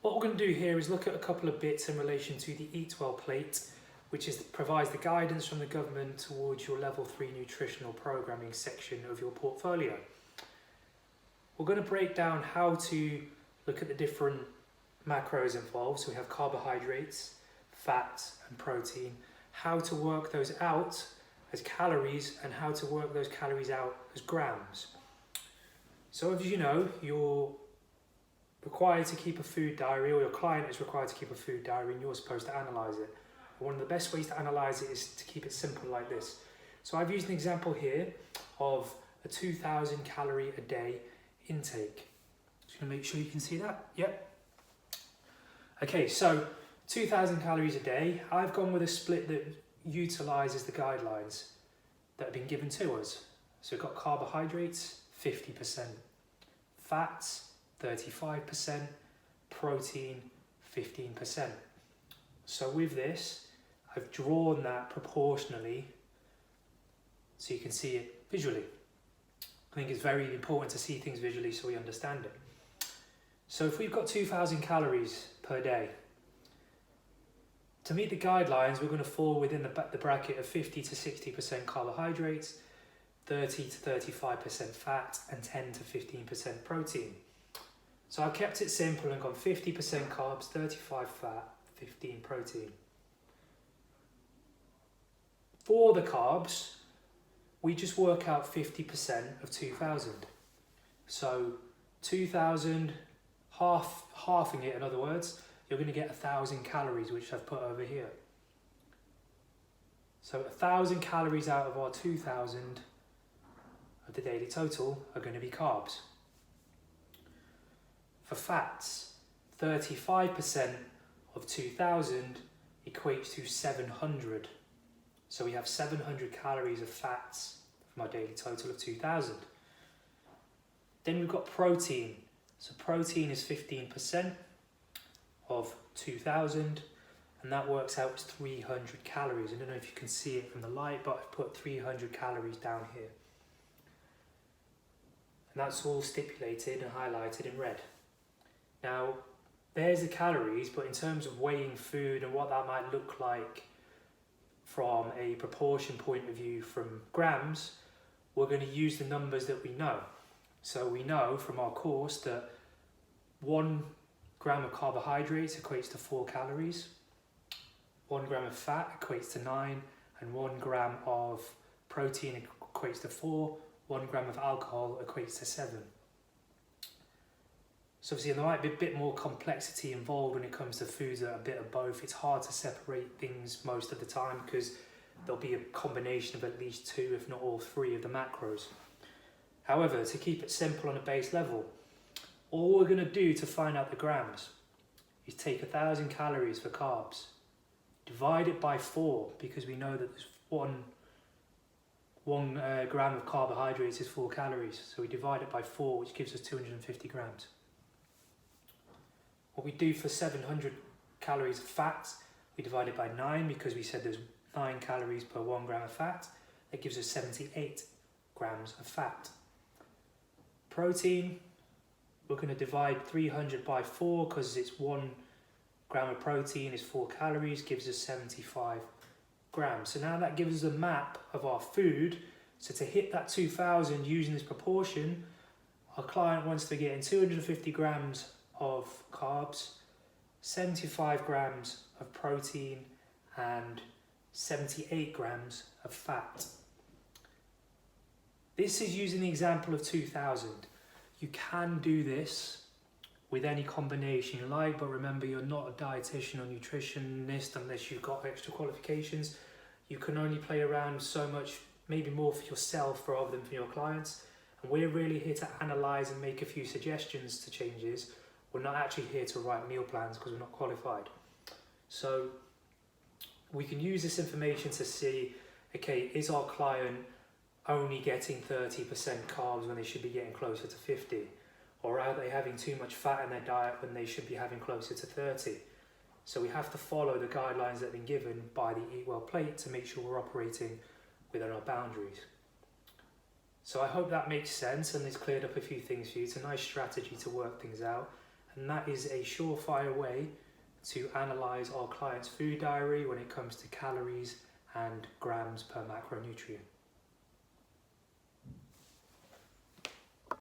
What we're going to do here is look at a couple of bits in relation to the Eat Well plate, which provides the guidance from the government towards your level 3 nutritional programming section of your portfolio. We're going to break down how to look at the different macros involved. So we have carbohydrates, fats and protein, how to work those out as calories and how to work those calories out as grams. So as you know, you're required to keep a food diary, or your client is required to keep a food diary, and you're supposed to analyse it. And one of the best ways to analyse it is to keep it simple like this. So I've used an example here of a 2,000 calorie a day intake. Just going to make sure you can see that. Yep. Okay, so 2,000 calories a day. I've gone with a split that utilises the guidelines that have been given to us. So we've got carbohydrates, 50%, fats, 35%, protein, 15%. So with this, I've drawn that proportionally so you can see it visually. I think it's very important to see things visually so we understand it. So if we've got 2,000 calories per day, to meet the guidelines, we're going to fall within the bracket of 50 to 60% carbohydrates, 30 to 35% fat, and 10 to 15% protein. So I've kept it simple and gone 50% carbs, 35 fat, 15 protein. For the carbs, we just work out 50% of 2,000. So 2,000, halving it in other words, you're going to get 1,000 calories, which I've put over here. So 1,000 calories out of our 2,000 of the daily total are going to be carbs. For fats, 35% of 2,000 equates to 700. So we have 700 calories of fats from our daily total of 2,000. Then we've got protein. So protein is 15% of 2,000, and that works out as 300 calories. I don't know if you can see it from the light, but I've put 300 calories down here. And that's all stipulated and highlighted in red. Now, there's the calories, but in terms of weighing food and what that might look like from a proportion point of view from grams, we're going to use the numbers that we know. So we know from our course that 1 gram of carbohydrates equates to 4 calories, 1 gram of fat equates to 9, and 1 gram of protein equates to 4, 1 gram of alcohol equates to 7. So obviously there might be a bit more complexity involved when it comes to foods that are a bit of both. It's hard to separate things most of the time because there'll be a combination of at least 2, if not all 3 of the macros. However, to keep it simple on a base level, all we're going to do to find out the grams is take 1,000 calories for carbs, divide it by 4 because we know that there's one gram of carbohydrates is 4 calories. So we divide it by 4, which gives us 250 grams. What we do for 700 calories of fat, we divide it by 9 because we said there's 9 calories per 1 gram of fat. That gives us 78 grams of fat. Protein, we're going to divide 300 by 4 because it's 1 gram of protein is 4 calories, gives us 75 grams. So now that gives us a map of our food. So to hit that 2,000 using this proportion, our client wants to get in 250 grams of carbs, 75 grams of protein, and 78 grams of fat. This is using the example of 2,000. You can do this with any combination you like, but remember you're not a dietitian or nutritionist unless you've got extra qualifications. You can only play around so much, maybe more for yourself rather than for your clients. And we're really here to analyse and make a few suggestions to changes. We're not actually here to write meal plans because we're not qualified. So we can use this information to see, okay, is our client only getting 30% carbs when they should be getting closer to 50? Or are they having too much fat in their diet when they should be having closer to 30? So we have to follow the guidelines that have been given by the Eat Well plate to make sure we're operating within our boundaries. So I hope that makes sense and it's cleared up a few things for you. It's a nice strategy to work things out. and that is a surefire way to analyse our client's food diary when it comes to calories and grams per macronutrient.